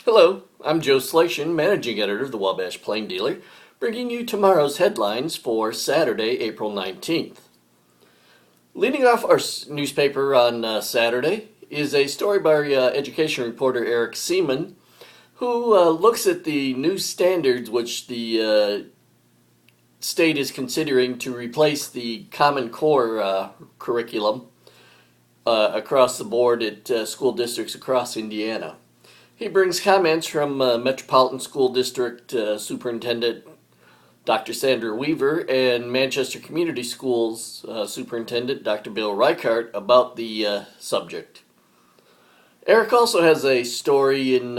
Hello, I'm Joe Slashin, Managing Editor of the Wabash Plain Dealer, bringing you tomorrow's headlines for Saturday, April 19th. Leading off our newspaper on Saturday is a story by education reporter Eric Seaman, who looks at the new standards which the state is considering to replace the Common Core curriculum across the board at school districts across Indiana. He brings comments from Metropolitan School District Superintendent Dr. Sandra Weaver and Manchester Community Schools Superintendent Dr. Bill Reichart about the subject. Eric also has a story in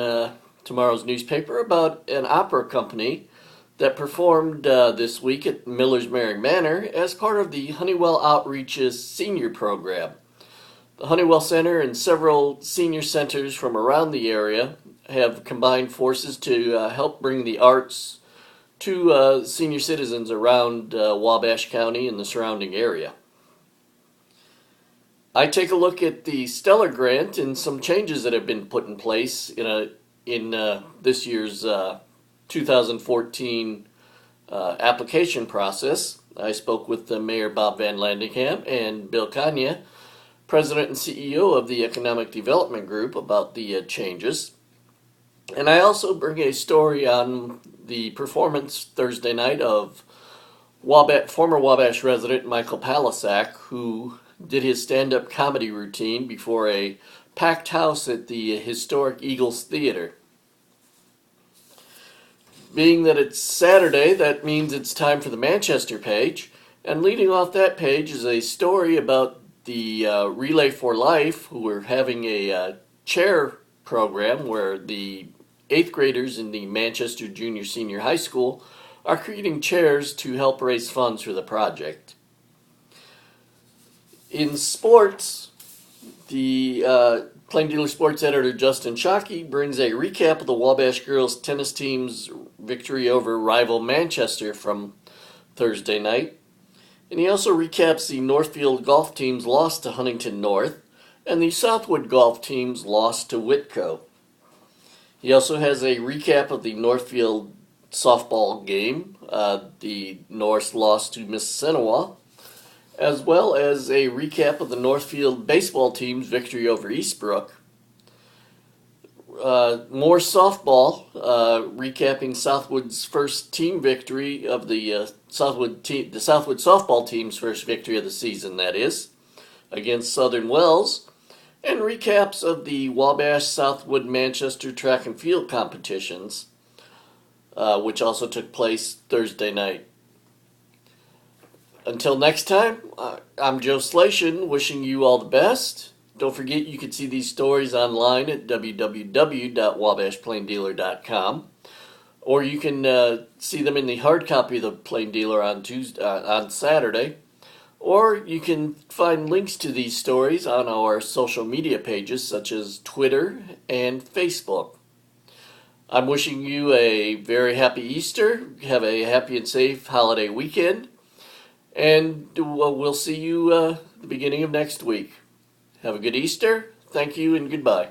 tomorrow's newspaper about an opera company that performed this week at Miller's Merry Manor as part of the Honeywell Outreach's senior program. The Honeywell Center and several senior centers from around the area have combined forces to help bring the arts to senior citizens around Wabash County and the surrounding area. I take a look at the Stellar Grant and some changes that have been put in place in this year's 2014 application process. I spoke with Mayor Bob Van Landingham and Bill Kanya, President and CEO of the Economic Development Group, about the changes. And I also bring a story on the performance Thursday night of former Wabash resident Michael Palasak, who did his stand-up comedy routine before a packed house at the historic Eagles Theater. Being that it's Saturday, that means it's time for the Manchester page, and leading off that page is a story about the Relay for Life, who are having a chair program where the 8th graders in the Manchester Junior Senior High School are creating chairs to help raise funds for the project. In sports, the Plain Dealer Sports Editor Justin Shockey brings a recap of the Wabash girls tennis team's victory over rival Manchester from Thursday night. And he also recaps the Northfield golf team's loss to Huntington North and the Southwood golf team's loss to Whitco. He also has a recap of the Northfield softball game. The Norse lost to Mississinawa, as well as a recap of the Northfield baseball team's victory over Eastbrook. More softball, recapping Southwood's first team victory of the Southwood softball team's first victory of the season, that is, against Southern Wells, and recaps of the Wabash Southwood Manchester track and field competitions, which also took place Thursday night. Until next time, I'm Joe Slashin, wishing you all the best. Don't forget you can see these stories online at www.wabashplaindealer.com, or you can see them in the hard copy of the Plain Dealer on Saturday, or you can find links to these stories on our social media pages such as Twitter and Facebook. I'm wishing you a very happy Easter. Have a happy and safe holiday weekend, and we'll see you the beginning of next week. Have a good Easter. Thank you and goodbye.